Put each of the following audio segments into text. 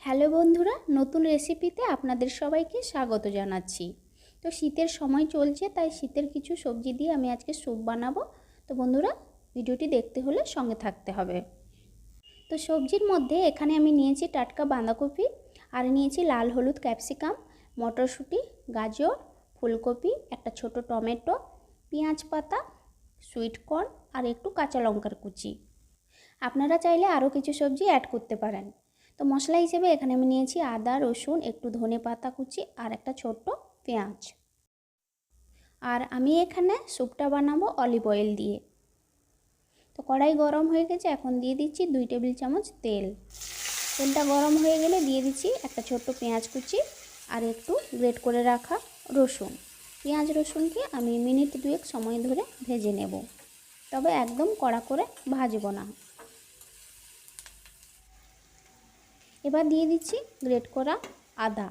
Hello বন্ধুরা, নতুন রেসিপিতে আপনাদের সবাইকে স্বাগত জানাচ্ছি। তো শীতের সময় চলছে, তাই শীতের কিছু সবজি দিয়ে আমি আজকে স্যুপ বানাবো। তো বন্ধুরা, ভিডিওটি দেখতে হলে সঙ্গে থাকতে হবে। তো সবজির মধ্যে এখানে আমি নিয়েছি টাটকা বাঁধাকপি, আর নিয়েছি লাল হলুদ ক্যাপসিকাম, মটরশুঁটি, গাজর, ফুলকপি, একটা ছোট টমেটো, পেঁয়াজ পাতা, সুইট কর্ন আর একটু কাঁচা লঙ্কার কুচি। আপনারা চাইলে আরও কিছু সবজি অ্যাড করতে পারেন। তো মশলা হিসেবে এখানে আমি নিয়েছি আদা, রসুন, একটু ধনে পাতা কুচি আর একটা ছোট্ট পেঁয়াজ। আর আমি এখানে স্যুপটা বানাবো অলিভ অয়েল দিয়ে। তো কড়াই গরম হয়ে গেছে, এখন দিয়ে দিচ্ছি 2 টেবিল চামচ তেল। তেলটা গরম হয়ে গেলে দিয়ে দিচ্ছি একটা ছোট্ট পেঁয়াজ কুচি আর একটু গ্রেট করে রাখা রসুন। পেঁয়াজ রসুনকে আমি মিনিট 2 সময় ধরে ভেজে নেব, তবে একদম কড়া করে ভাজবো না। এবার দিয়ে দিচ্ছি গ্রেট করা আদা।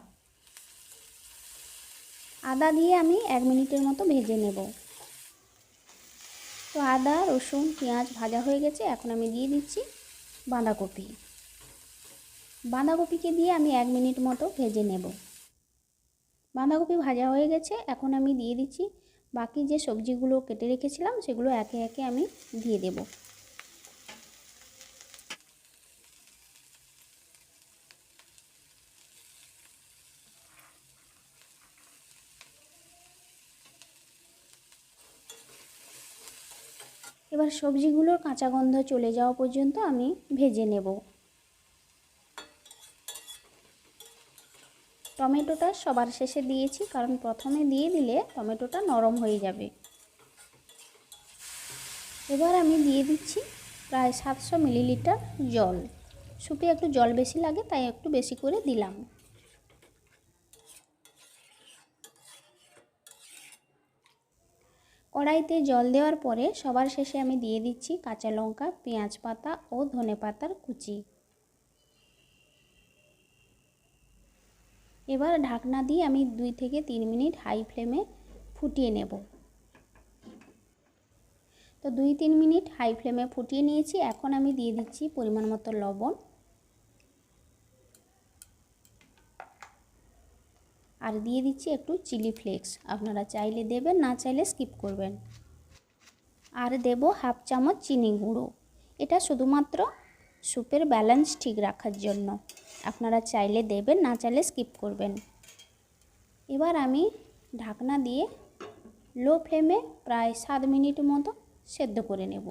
আদা দিয়ে আমি 1 মিনিটের মতো ভেজে নেব। তো আদা, রসুন, পেঁয়াজ ভাজা হয়ে গেছে, এখন আমি দিয়ে দিচ্ছি বাঁধাকপি। বাঁধাকপিকে দিয়ে আমি 1 মিনিট মতো ভেজে নেব। বাঁধাকপি ভাজা হয়ে গেছে, এখন আমি দিয়ে দিচ্ছি বাকি যে সবজিগুলো কেটে রেখেছিলাম, সেগুলো একে একে আমি দিয়ে দেব। এবার সবজিগুলোর কাঁচা গন্ধ চলে যাওয়া পর্যন্ত আমি ভেজে নেব। টমেটোটা সবার শেষে দিয়েছি, কারণ প্রথমে দিয়ে দিলে টমেটোটা নরম হয়ে যাবে। এবার আমি দিয়ে দিচ্ছি প্রায় 700 মিলিলিটার জল। স্যুপে একটু জল বেশি লাগে, তাই একটু বেশি করে দিলাম। কড়াইতে জল দেওয়ার পরে সবার শেষে আমি দিয়ে দিচ্ছি কাঁচা লঙ্কা, পেঁয়াজ পাতা ও ধনে পাতার কুচি। এবার ঢাকনা দিয়ে আমি 2 থেকে 3 মিনিট হাই ফ্লেমে ফুটিয়ে নেব। তো 2-3 মিনিট হাই ফ্লেমে ফুটিয়ে নিয়েছি, এখন আমি দিয়ে দিচ্ছি পরিমাণ মতো লবণ আর দিয়ে দিচ্ছি একটু চিলি ফ্লেক্স। আপনারা চাইলে দেবেন, না চাইলে স্কিপ করবেন। আর দেব হাফ চামচ চিনি গুঁড়ো। এটা শুধুমাত্র স্যুপের ব্যালেন্স ঠিক রাখার জন্য। আপনারা চাইলে দেবেন, না চাইলে স্কিপ করবেন। এবার আমি ঢাকনা দিয়ে লো ফ্লেমে প্রায় 7 মিনিট মতো সেদ্ধ করে নেব।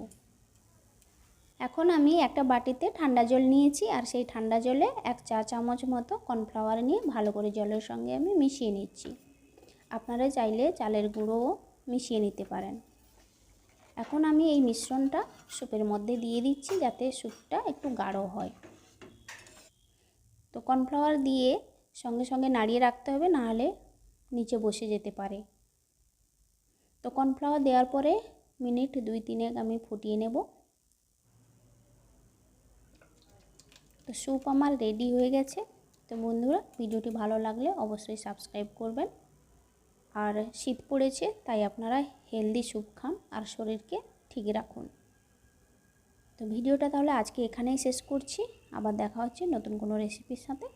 এখন আমি একটা বাটিতে ঠান্ডা জল নিয়েছি, আর সেই ঠান্ডা জলে 1 চা চামচ মতো কর্নফ্লাওয়ার নিয়ে ভালো করে জলের সঙ্গে আমি মিশিয়ে নিচ্ছি। আপনারা চাইলে চালের গুঁড়োও মিশিয়ে নিতে পারেন। এখন আমি এই মিশ্রণটা স্যুপের মধ্যে দিয়ে দিচ্ছি, যাতে স্যুপটা একটু গাঢ় হয়। তো কর্নফ্লাওয়ার দিয়ে সঙ্গে সঙ্গে নাড়িয়ে রাখতে হবে, নাহলে নিচে বসে যেতে পারে। তো কর্নফ্লাওয়ার দেওয়ার পরে মিনিট 2-3 আমি ফুটিয়ে নেব। তো স্যুপ আমার রেডি হয়ে গেছে। তো বন্ধুরা, ভিডিওটি ভালো লাগলে অবশ্যই সাবস্ক্রাইব করবেন। আর শীত পড়েছে, তাই আপনারা হেলদি স্যুপ খান আর শরীরকে ঠিক রাখুন। তো ভিডিওটা তাহলে আজকে এখানেই শেষ করছি। আবার দেখা হচ্ছে নতুন কোনো রেসিপির সাথে।